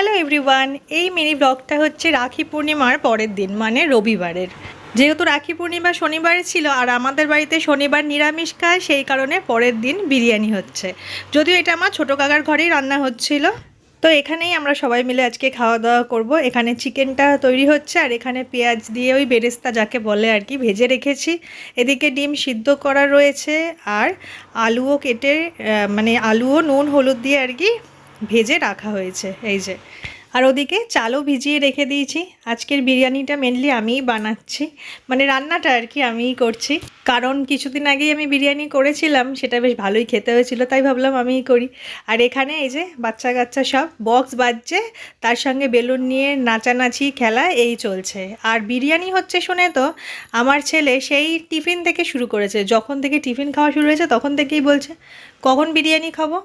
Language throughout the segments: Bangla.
হ্যালো এভরিওয়ান, এই মিনি ব্লগটা হচ্ছে রাখি পূর্ণিমার পরের দিন মানে রবিবারের। যেহেতু রাখি পূর্ণিমা শনিবারে ছিল আর আমাদের বাড়িতে শনিবার নিরামিষ খায়, সেই কারণে পরের দিন বিরিয়ানি হচ্ছে। যদিও এটা আমার ছোটো কাকার ঘরেই রান্না হচ্ছিল। তো এখানেই আমরা সবাই মিলে আজকে খাওয়া দাওয়া করব। এখানে চিকেনটা তৈরি হচ্ছে আর এখানে পেঁয়াজ দিয়ে ওই বেরেস্তা যাকে বলে আর কি ভেজে রেখেছি। এদিকে ডিম সিদ্ধ করা রয়েছে আর আলুও কেটে মানে আলুও নুন হলুদ দিয়ে আর কি ভেজে রাখা হয়েছে এই যে। আর ওদিকে চালও ভিজিয়ে রেখে দিয়েছি। আজকের বিরিয়ানিটা মেনলি আমিই বানাচ্ছি, মানে রান্নাটা আর কি আমিই করছি, কারণ কিছুদিন আগেই আমি বিরিয়ানি করেছিলাম, সেটা বেশ ভালোই খেতে হয়েছিল, তাই ভাবলাম আমিই করি। আর এখানে এই যে বাচ্চা কাচ্চা সব বক্স বাজছে, তার সঙ্গে বেলুন নিয়ে নাচানাচি খেলা এই চলছে। আর বিরিয়ানি হচ্ছে শুনে তো আমার ছেলে সেই টিফিন থেকে শুরু করেছে, যখন থেকে টিফিন খাওয়া শুরু হয়েছে তখন থেকেই বলছে কখন বিরিয়ানি খাবো।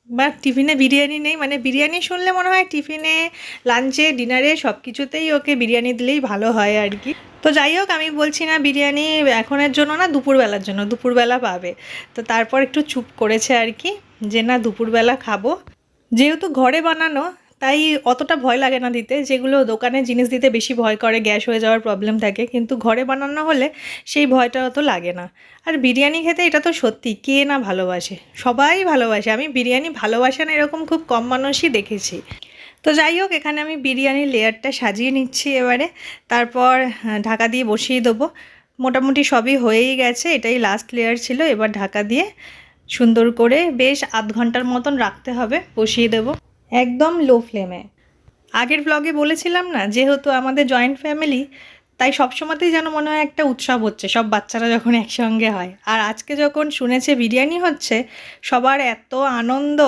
বা টিফিনে বিরিয়ানি নেই, মানে বিরিয়ানি শুনলে মনে হয় টিফিনে লাঞ্চে ডিনারে সব কিছুতেই ওকে বিরিয়ানি দিলেই ভালো হয় আর কি। তো যাই হোক, আমি বলছি না বিরিয়ানি এখনের জন্য না, দুপুরবেলার জন্য, দুপুরবেলা পাবে। তো তারপর একটু চুপ করেছে আর কি, যে না দুপুরবেলা খাবো। যেহেতু ঘরে বানানো তাই অতটা ভয় লাগে না দিতে, যেগুলো দোকানের জিনিস দিতে বেশি ভয় করে, গ্যাস হয়ে যাওয়ার প্রবলেম থাকে, কিন্তু ঘরে বানানো হলে সেই ভয়টা অত লাগে না। আর বিরিয়ানি খেতে এটা তো সত্যি কে না ভালোবাসে, সবাই ভালোবাসে। আমি বিরিয়ানি ভালোবাসে না এরকম খুব কম মানুষই দেখেছি। তো যাই হোক, এখানে আমি বিরিয়ানির লেয়ারটা সাজিয়ে নিচ্ছি এবারে, তারপর ঢাকা দিয়ে বসিয়ে দেবো। মোটামুটি সবই হয়েই গেছে, এটাই লাস্ট লেয়ার ছিল। এবার ঢাকা দিয়ে সুন্দর করে বেশ আধ ঘন্টার মতন রাখতে হবে, বসিয়ে দেবো একদম লো ফ্লেমে। আগের ব্লগে বলেছিলাম না, যেহেতু আমাদের জয়েন্ট ফ্যামিলি, তাই সবসময়তেই যেন মনে হয় একটা উৎসব হচ্ছে, সব বাচ্চারা যখন একসঙ্গে হয়। আর আজকে যখন শুনেছে বিরিয়ানি হচ্ছে, সবার এত আনন্দ,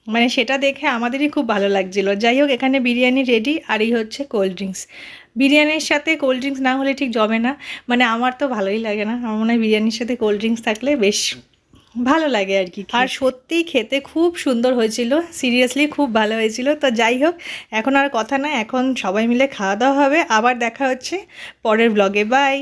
মানে সেটা দেখে আমাদেরই খুব ভালো লাগছিলো। যাই হোক, এখানে বিরিয়ানি রেডি আর এই হচ্ছে কোল্ড ড্রিঙ্কস। বিরিয়ানির সাথে কোল্ড ড্রিঙ্কস না হলে ঠিক জমে না, মানে আমার তো ভালোই লাগে না, আমার মনে হয় বিরিয়ানির সাথে কোল্ড ড্রিঙ্কস থাকলে বেশ ভালো লাগে আর কি। আর সত্যিই খেতে খুব সুন্দর হয়েছিল, সিরিয়াসলি খুব ভালো হয়েছিল। তো যাই হোক, এখন আর কথা না, এখন সবাই মিলে খাওয়া দাওয়া হবে। আবার দেখা হচ্ছে পরের ব্লগে, বাই।